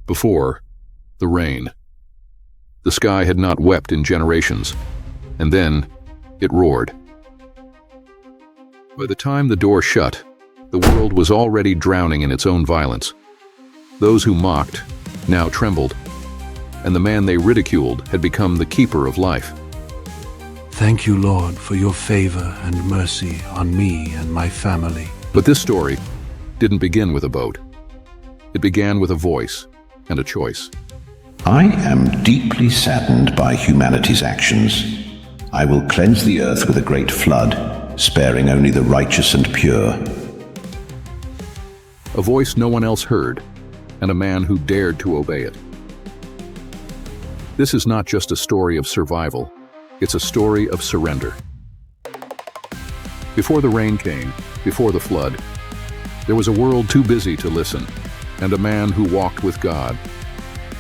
Before, the rain. The sky had not wept in generations, and then it roared. By the time the door shut, the world was already drowning in its own violence. Those who mocked now trembled, and the man they ridiculed had become the keeper of life. Thank you, Lord, for your favor and mercy on me and my family. But this story didn't begin with a boat. It began with a voice and a choice. I am deeply saddened by humanity's actions. I will cleanse the earth with a great flood, sparing only the righteous and pure. A voice no one else heard, and a man who dared to obey it. This is not just a story of survival, it's a story of surrender. Before the rain came, before the flood, there was a world too busy to listen, and a man who walked with God,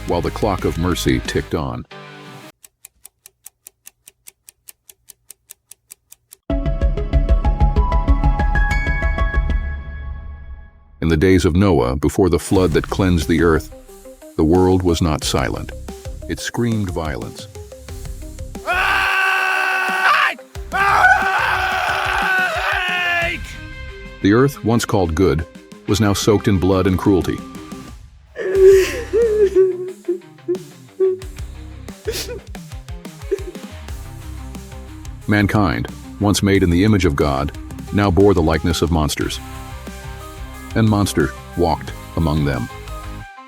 while the clock of mercy ticked on. In the days of Noah, before the flood that cleansed the earth, the world was not silent. It screamed violence. The earth, once called good, was now soaked in blood and cruelty. Mankind, once made in the image of God, now bore the likeness of monsters. And monster walked among them.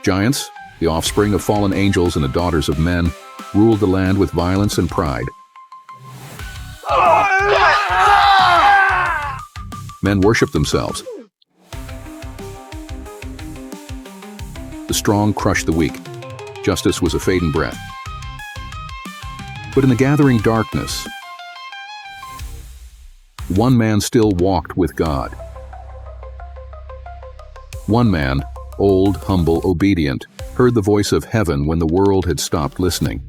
Giants, the offspring of fallen angels and the daughters of men, ruled the land with violence and pride. Men worshipped themselves. The strong crushed the weak. Justice was a fading breath. But in the gathering darkness, one man still walked with God. One man, old, humble, obedient, heard the voice of heaven when the world had stopped listening.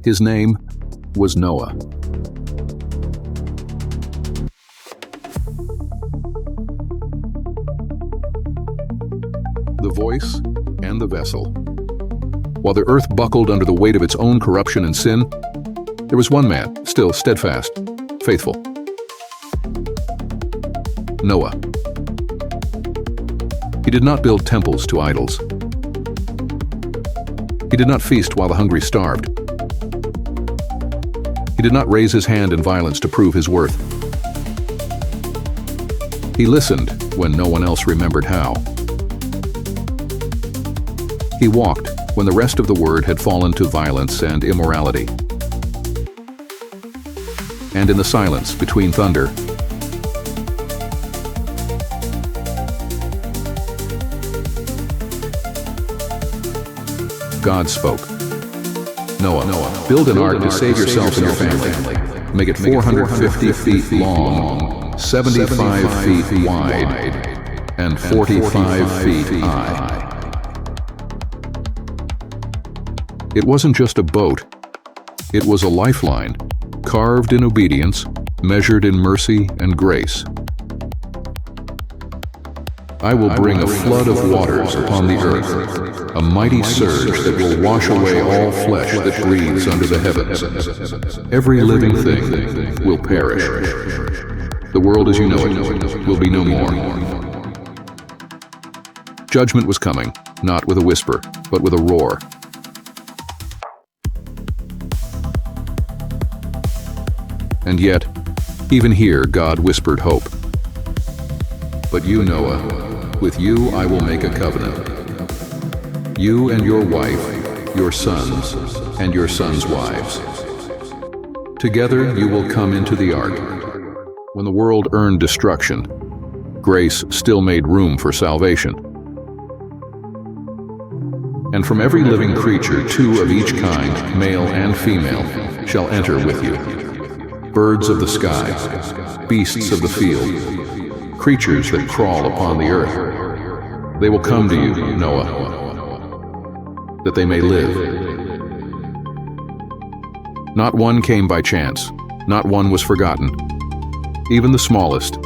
His name was Noah. The voice and the vessel. While the earth buckled under the weight of its own corruption and sin, there was one man, still steadfast, faithful. Noah. He did not build temples to idols. He did not feast while the hungry starved. He did not raise his hand in violence to prove his worth. He listened when no one else remembered how. He walked when the rest of the world had fallen to violence and immorality. And in the silence between thunder, God spoke. Noah, build an ark to save yourself and your family. Make it 450 feet long, 75 feet wide, and 45 feet high. It wasn't just a boat. It was a lifeline, carved in obedience, measured in mercy and grace. I will bring a flood of waters upon the earth, a mighty surge that will wash away all flesh that breathes under the heavens. Every living thing will perish. The world as you know it will be no more. Judgment was coming, not with a whisper, but with a roar. And yet, even here, God whispered hope. But you, Noah, with you I will make a covenant. You and your wife, your sons, and your sons' wives. Together you will come into the ark. When the world earned destruction, grace still made room for salvation. And from every living creature, 2 of each kind, male and female, shall enter with you. Birds of the sky, beasts of the field, creatures that crawl upon the earth. They will come to you, Noah, that they may live. Not one came by chance, not one was forgotten. Even the smallest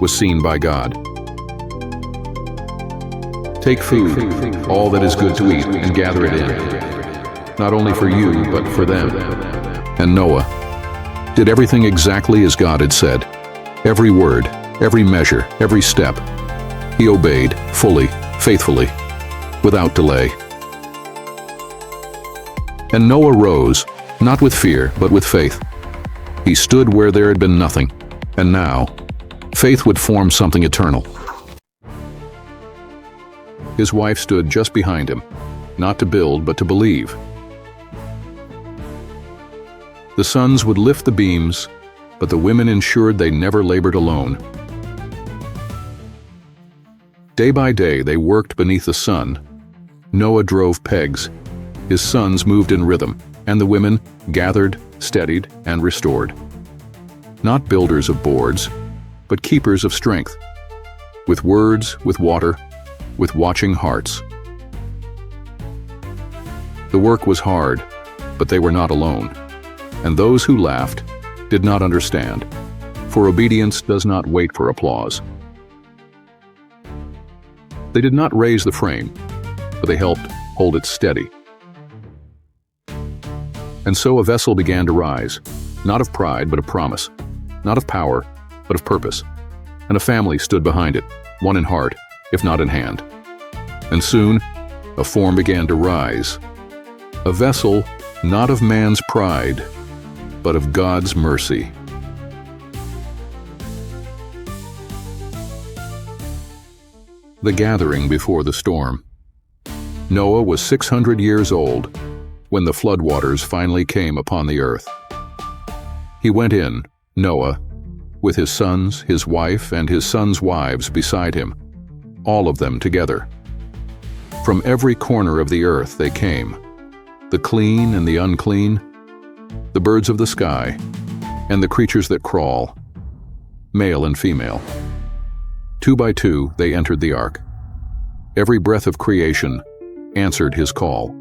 was seen by God. Take food, all that is good to eat, and gather it in, not only for you, but for them." And Noah did everything exactly as God had said. Every word, every measure, every step. He obeyed fully, faithfully, without delay. And Noah rose, not with fear, but with faith. He stood where there had been nothing, and now, faith would form something eternal. His wife stood just behind him, not to build, but to believe. The sons would lift the beams, but the women ensured they never labored alone. Day by day they worked beneath the sun. Noah drove pegs. His sons moved in rhythm, and the women gathered, steadied, and restored. Not builders of boards, but keepers of strength. With words, with water, with watching hearts. The work was hard, but they were not alone. And those who laughed did not understand, for obedience does not wait for applause. They did not raise the frame, but they helped hold it steady. And so a vessel began to rise, not of pride, but of promise, not of power, but of purpose. And a family stood behind it, one in heart, if not in hand. And soon, a form began to rise, a vessel not of man's pride, but of God's mercy. The gathering before the storm. Noah was 600 years old when the floodwaters finally came upon the earth. He went in, Noah, with his sons, his wife, and his sons' wives beside him, all of them together. From every corner of the earth they came, the clean and the unclean, the birds of the sky, and the creatures that crawl, male and female. 2 by 2 they entered the ark. Every breath of creation answered his call.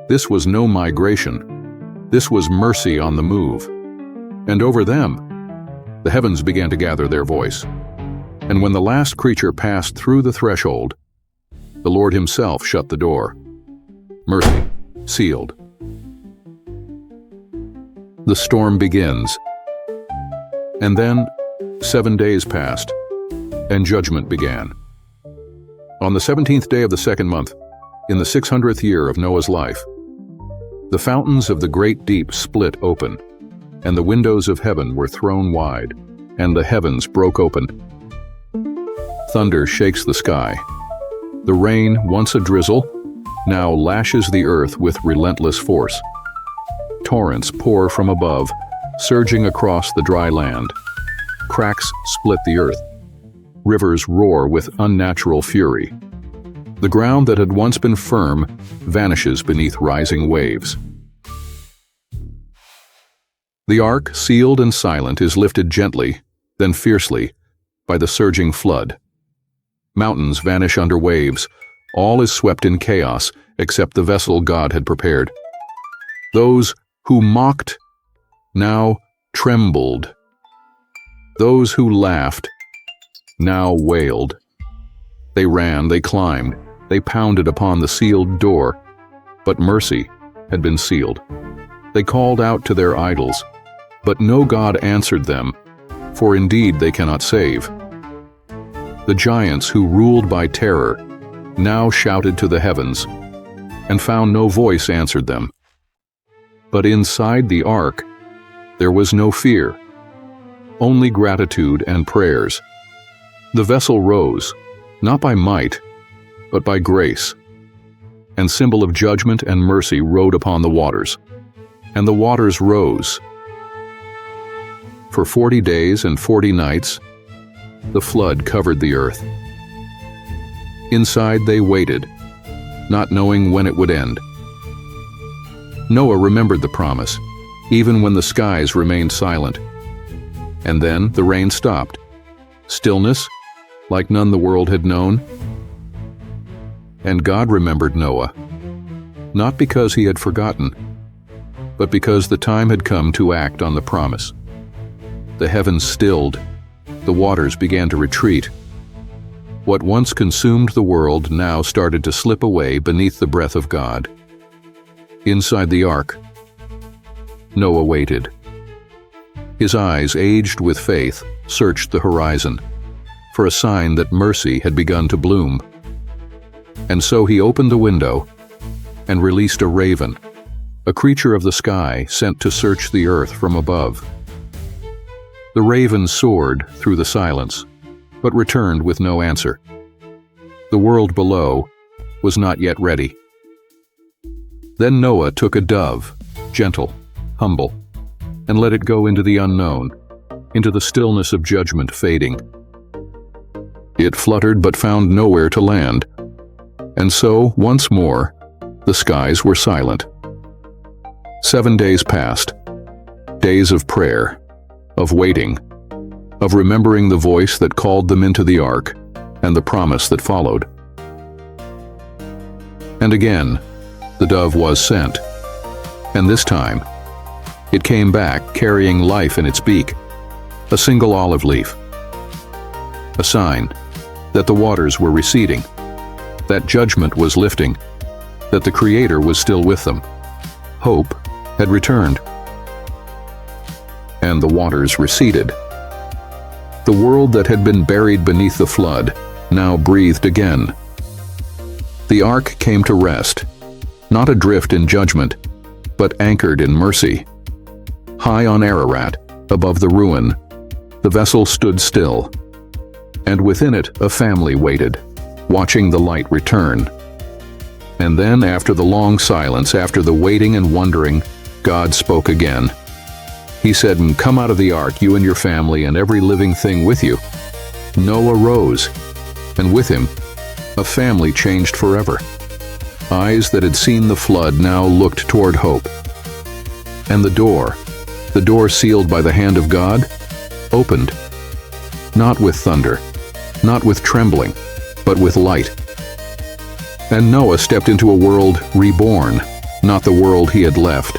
This was no migration. This was mercy on the move. And over them, the heavens began to gather their voice. And when the last creature passed through the threshold, the Lord himself shut the door. Mercy, sealed. The storm begins. And then 7 days passed, and judgment began. On the 17th day of the second month, in the 600th year of Noah's life, the fountains of the great deep split open, and the windows of heaven were thrown wide, and the heavens broke open. Thunder shakes the sky. The rain, once a drizzle, now lashes the earth with relentless force. Torrents pour from above, surging across the dry land. Cracks split the earth. Rivers roar with unnatural fury. The ground that had once been firm vanishes beneath rising waves. The ark, sealed and silent, is lifted gently, then fiercely, by the surging flood. Mountains vanish under waves. All is swept in chaos, except the vessel God had prepared. Those who mocked now trembled. Those who laughed now wailed. They ran, they climbed, they pounded upon the sealed door, but mercy had been sealed. They called out to their idols, but no God answered them, for indeed they cannot save. The giants who ruled by terror now shouted to the heavens, and found no voice answered them. But inside the ark there was no fear, only gratitude and prayers. The vessel rose, not by might, but by grace, and symbol of judgment and mercy rode upon the waters, and the waters rose. For 40 days and 40 nights, the flood covered the earth. Inside they waited, not knowing when it would end. Noah remembered the promise, even when the skies remained silent. And then the rain stopped. Stillness, like none the world had known. And God remembered Noah, not because he had forgotten, but because the time had come to act on the promise. The heavens stilled, the waters began to retreat, What once consumed the world now started to slip away beneath the breath of God. Inside the ark, Noah waited. His eyes, aged with faith, searched the horizon for a sign that mercy had begun to bloom. And so he opened the window and released a raven, a creature of the sky sent to search the earth from above. The raven soared through the silence, but returned with no answer. The world below was not yet ready. Then Noah took a dove, gentle, humble, and let it go into the unknown, into the stillness of judgment fading. It fluttered but found nowhere to land, and so, once more, the skies were silent. 7 days passed, days of prayer, of waiting, of remembering the voice that called them into the ark and the promise that followed. And again, the dove was sent, and this time, it came back carrying life in its beak, a single olive leaf, a sign that the waters were receding, that judgment was lifting, that the Creator was still with them. Hope had returned, and the waters receded. The world that had been buried beneath the flood now breathed again. The ark came to rest, not adrift in judgment, but anchored in mercy. High on Ararat, above the ruin, the vessel stood still, and within it a family waited, watching the light return. And then, after the long silence, after the waiting and wondering, God spoke again. He said, "Come out of the ark, you and your family and every living thing with you." Noah rose, and with him, a family changed forever. Eyes that had seen the flood now looked toward hope. And the door sealed by the hand of God, opened, not with thunder, not with trembling, but with light. And Noah stepped into a world reborn, not the world he had left,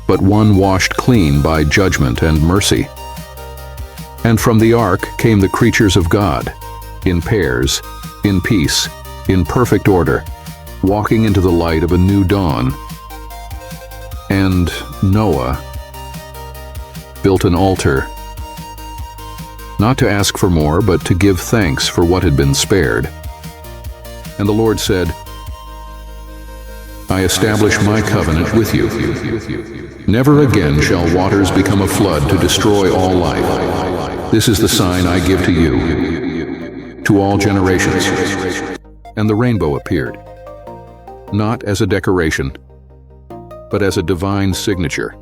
but one washed clean by judgment and mercy. And from the ark came the creatures of God, in pairs, in peace, in perfect order, walking into the light of a new dawn. And Noah built an altar, not to ask for more, but to give thanks for what had been spared. And the Lord said, "I establish my covenant with you. Never again shall waters become a flood to destroy all life. This is the sign I give to you, to all generations." And the rainbow appeared, not as a decoration, but as a divine signature.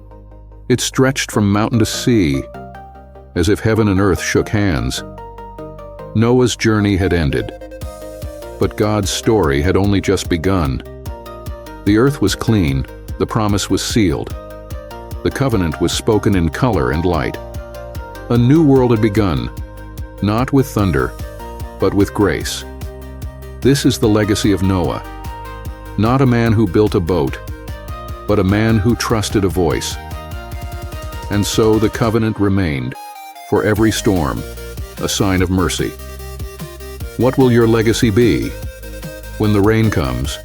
It stretched from mountain to sea, as if heaven and earth shook hands. Noah's journey had ended, but God's story had only just begun. The earth was clean, the promise was sealed, the covenant was spoken in color and light. A new world had begun, not with thunder, but with grace. This is the legacy of Noah, not a man who built a boat, but a man who trusted a voice. And so the covenant remained, for every storm, a sign of mercy. What will your legacy be? When the rain comes,